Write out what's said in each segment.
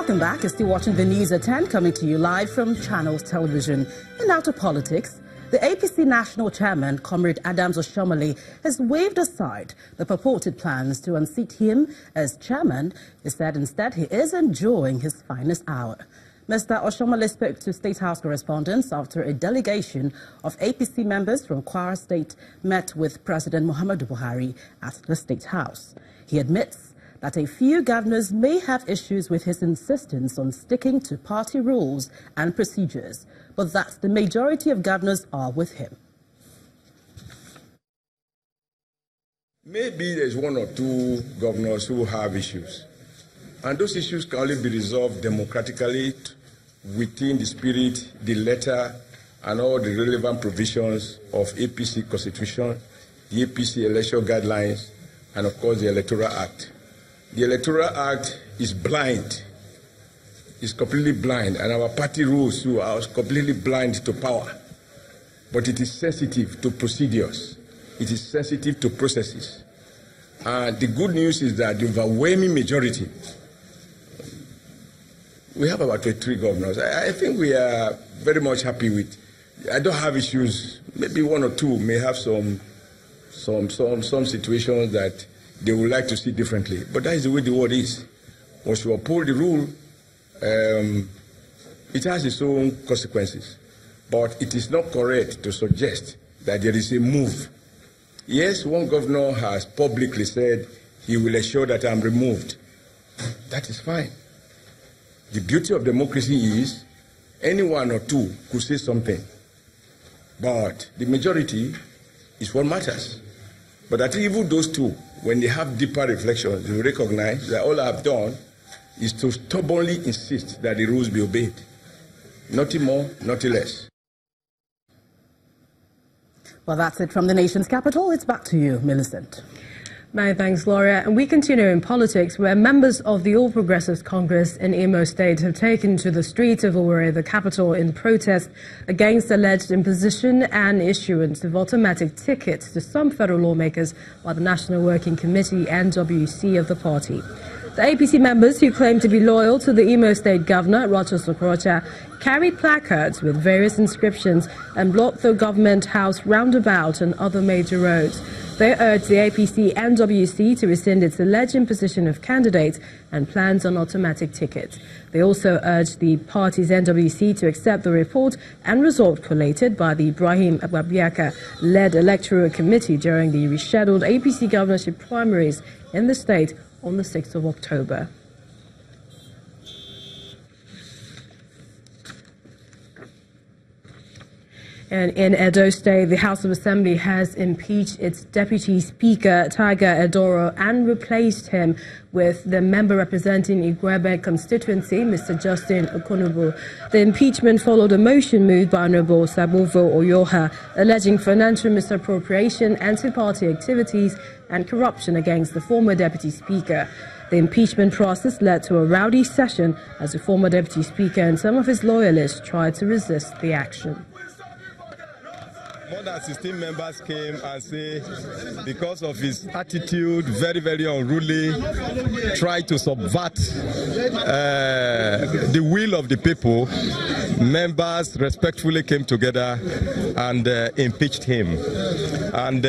Welcome back. You're still watching the news at 10, coming to you live from Channels Television. And now to politics. The APC National Chairman, Comrade Adams Oshomole, has waved aside the purported plans to unseat him as chairman. He said instead he is enjoying his finest hour. Mr. Oshomole spoke to State House correspondents after a delegation of APC members from Kwara State met with President Muhammadu Buhari at the State House. He admits that a few governors may have issues with his insistence on sticking to party rules and procedures, but that the majority of governors are with him. Maybe there's one or two governors who have issues, and those issues can only be resolved democratically within the spirit, the letter, and all the relevant provisions of APC Constitution, the APC Election Guidelines, and of course the Electoral Act. The Electoral Act is blind. It's completely blind, and our party rules too are completely blind to power. But it is sensitive to procedures. It is sensitive to processes. And the good news is that the overwhelming majority, we have about 23 governors. I think we are very much happy with. I don't have issues. Maybe one or two may have some situations that they would like to see differently. But that is the way the world is. Once you uphold the rule, it has its own consequences. But it is not correct to suggest that there is a move. Yes, one governor has publicly said he will ensure that I'm removed. That is fine. The beauty of democracy is any one or two could say something. But the majority is what matters. But that even those two, when they have deeper reflections, they recognize that all I have done is to stubbornly insist that the rules be obeyed. Nothing more, nothing less. Well, that's it from the nation's capital. It's back to you, Millicent. Many thanks, Gloria. And we continue in politics, where members of the All Progressives Congress in Imo State have taken to the streets of Owerri, the capital, in protest against alleged imposition and issuance of automatic tickets to some federal lawmakers by the National Working Committee (NWC) of the party. The APC members, who claim to be loyal to the Imo State Governor, Rochas Okorocha, carried placards with various inscriptions and blocked the government house roundabout and other major roads. They urged the APC NWC to rescind its alleged imposition of candidates and plans on automatic tickets. They also urged the party's NWC to accept the report and result collated by the Ibrahim Ababiaka-led electoral committee during the rescheduled APC governorship primaries in the state on the 6th of October. And in Edo State, the House of Assembly has impeached its Deputy Speaker, Tiger Edoro, and replaced him with the member representing Igwebe constituency, Mr. Justin Okonobo. The impeachment followed a motion moved by Honorable Sabovo Oyoha, alleging financial misappropriation, anti-party activities, and corruption against the former Deputy Speaker. The impeachment process led to a rowdy session as the former Deputy Speaker and some of his loyalists tried to resist the action. More than 16 members came and say, because of his attitude, very, very unruly, tried to subvert the will of the people. Members respectfully came together and impeached him. And,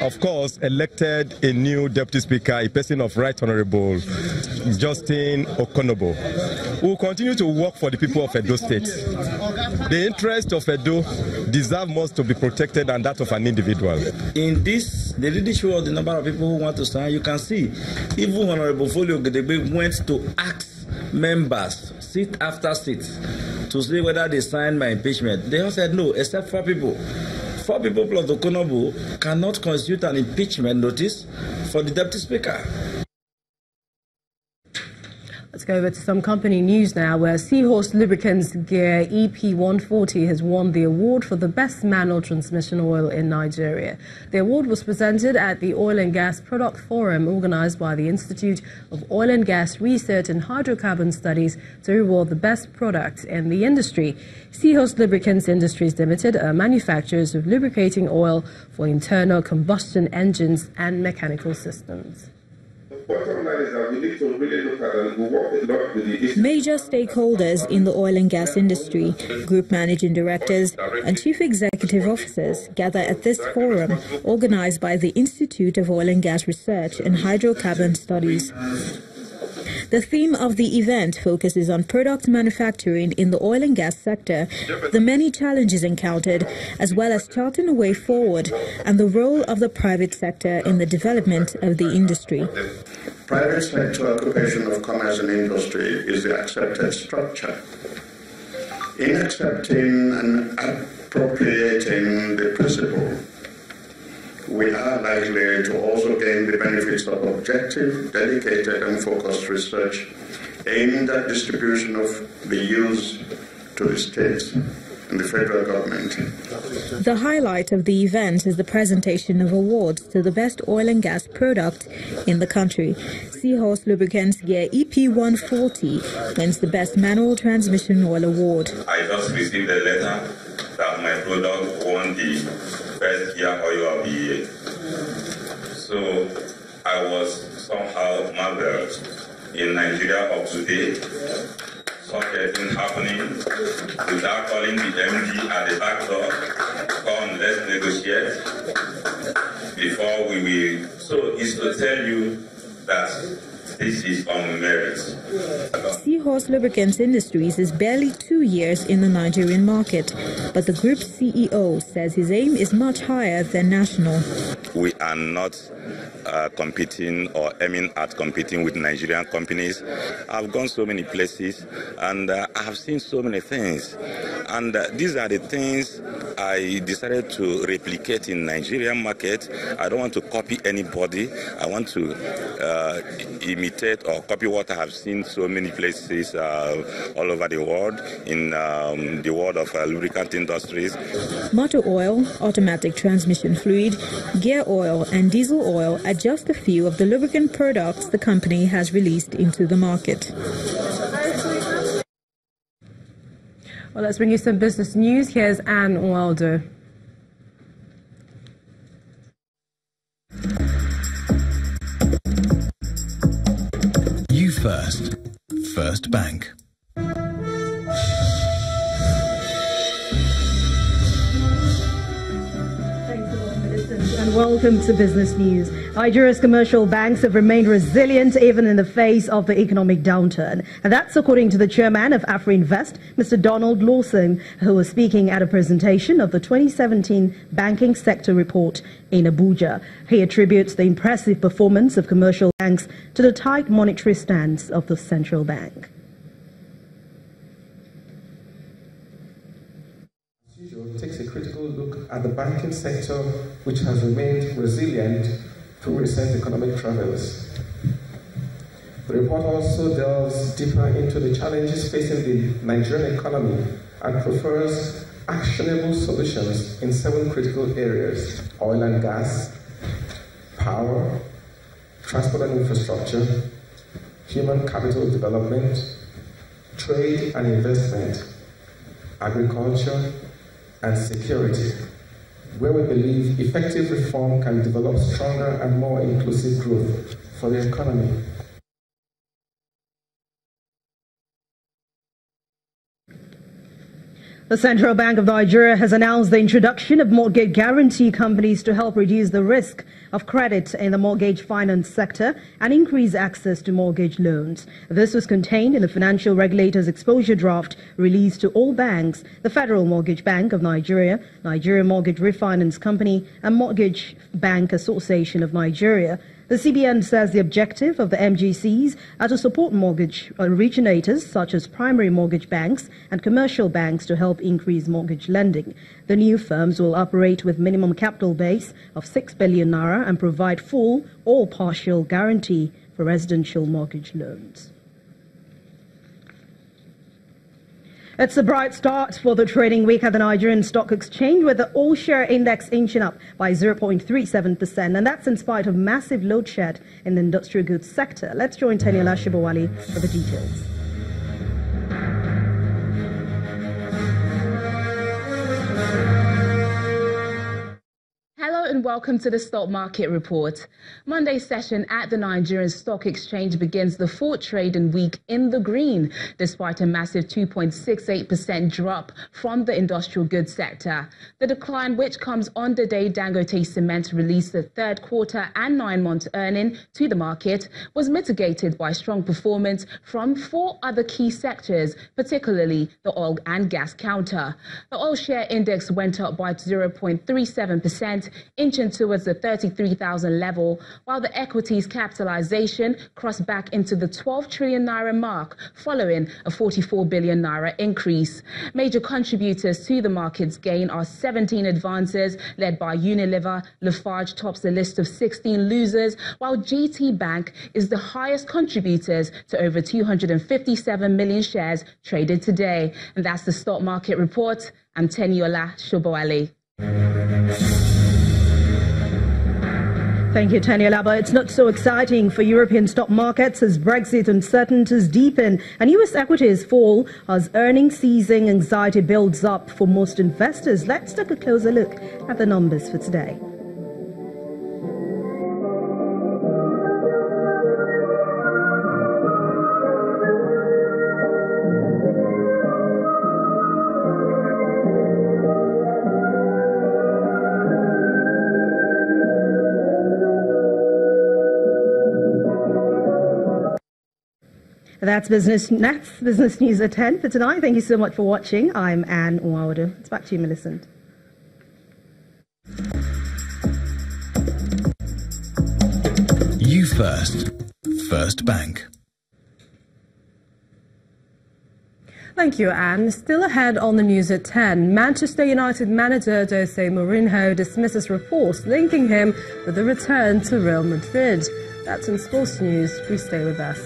of course, elected a new Deputy Speaker, a person of Right Honorable Justin Okonobo, who will continue to work for the people of Edo State. The interest of Edo deserve most to be protected than that of an individual. In this, they really show the number of people who want to sign. You can see, even Honorable Folio Gedegbe went to ask members, seat after seat, to see whether they signed my impeachment. They all said no, except 4 people. 4 people plus Okonobo cannot constitute an impeachment notice for the Deputy Speaker. Let's go over to some company news now, where Seahorse Lubricants Gear EP140 has won the award for the best manual transmission oil in Nigeria. The award was presented at the Oil and Gas Product Forum organized by the Institute of Oil and Gas Research and Hydrocarbon Studies to reward the best product in the industry. Seahorse Lubricants Industries Limited are manufacturers of lubricating oil for internal combustion engines and mechanical systems. bottom line is that we need to really look at and we work a lot with the issues. Major stakeholders in the oil and gas industry, group managing directors and chief executive officers gather at this forum organized by the Institute of Oil and Gas Research and Hydrocarbon Studies. The theme of the event focuses on product manufacturing in the oil and gas sector, the many challenges encountered, as well as charting a way forward, and the role of the private sector in the development of the industry. Private sector occupation of commerce and industry is the accepted structure. In accepting and appropriating the principle, we are likely to also gain the benefits of objective, dedicated and focused research aimed at distribution of the yields to the states and the federal government. The highlight of the event is the presentation of awards to the best oil and gas product in the country. Seahorse Lubricants Gear EP140 wins the Best Manual Transmission Oil Award. I just received a letter that my product won the Best Gear Oil of the Year. So I was somehow marveled. In Nigeria of today, such a thing happening without calling the MD at the back door, come, let's negotiate before we will. So it's to tell you that this is on merit. Seahorse Lubricants Industries is barely 2 years in the Nigerian market, but the group's CEO says his aim is much higher than national. We are not competing or aiming at competing with Nigerian companies. I've gone so many places and I have seen so many things. And these are the things I decided to replicate in Nigerian market. I don't want to copy anybody. I want to imitate or copy what I have seen so many places all over the world in the world of lubricant industries. Motor oil, automatic transmission fluid, gear oil and diesel oil are just a few of the lubricant products the company has released into the market. Well, let's bring you some business news. Here's Anne Waldo. You first. First Bank. And welcome to Business News. Nigeria's commercial banks have remained resilient even in the face of the economic downturn. And that's according to the chairman of AfriInvest, Mr. Donald Lawson, who was speaking at a presentation of the 2017 Banking Sector Report in Abuja. He attributes the impressive performance of commercial banks to the tight monetary stance of the central bank. Takes a critical look at the banking sector, which has remained resilient through recent economic troubles. The report also delves deeper into the challenges facing the Nigerian economy and prefers actionable solutions in 7 critical areas: oil and gas, power, transport and infrastructure, human capital development, trade and investment, agriculture, and security, where we believe effective reform can develop stronger and more inclusive growth for the economy. The Central Bank of Nigeria has announced the introduction of mortgage guarantee companies to help reduce the risk of credit in the mortgage finance sector and increase access to mortgage loans. This was contained in the Financial Regulator's exposure draft released to all banks, the Federal Mortgage Bank of Nigeria, Nigeria Mortgage Refinance Company, and Mortgage Bank Association of Nigeria. The CBN says the objective of the MGCs are to support mortgage originators such as primary mortgage banks and commercial banks to help increase mortgage lending. The new firms will operate with minimum capital base of 6 billion naira and provide full or partial guarantee for residential mortgage loans. It's a bright start for the trading week at the Nigerian Stock Exchange, with the all-share index inching up by 0.37%, and that's in spite of massive load shed in the industrial goods sector. Let's join Teniola Shibawali for the details. and welcome to the Stock Market Report. Monday's session at the Nigerian Stock Exchange begins the fourth trading week in the green, despite a massive 2.68% drop from the industrial goods sector. The decline, which comes on the day Dangote Cement released the third quarter and 9-month earning to the market, was mitigated by strong performance from 4 other key sectors, particularly the oil and gas counter. The oil share index went up by 0.37%, inching towards the 33,000 level, while the equities capitalization crossed back into the 12 trillion naira mark following a 44 billion naira increase. Major contributors to the market's gain are 17 advances led by Unilever. Lafarge tops the list of 16 losers, while GT Bank is the highest contributors to over 257 million shares traded today. And that's the Stock Market Report. I'm Teniola Shobowale. Thank you, Tanya Laba. It's not so exciting for European stock markets as Brexit uncertainties deepen and U.S. equities fall as earnings season anxiety builds up for most investors. Let's take a closer look at the numbers for today. That's business news at 10 for tonight. Thank you so much for watching. I'm Anne Nwaudu. It's back to you, Millicent. You first. First Bank. Thank you, Anne. Still ahead on the news at 10, Manchester United manager Jose Mourinho dismisses reports linking him with the return to Real Madrid. That's in sports news. Please stay with us.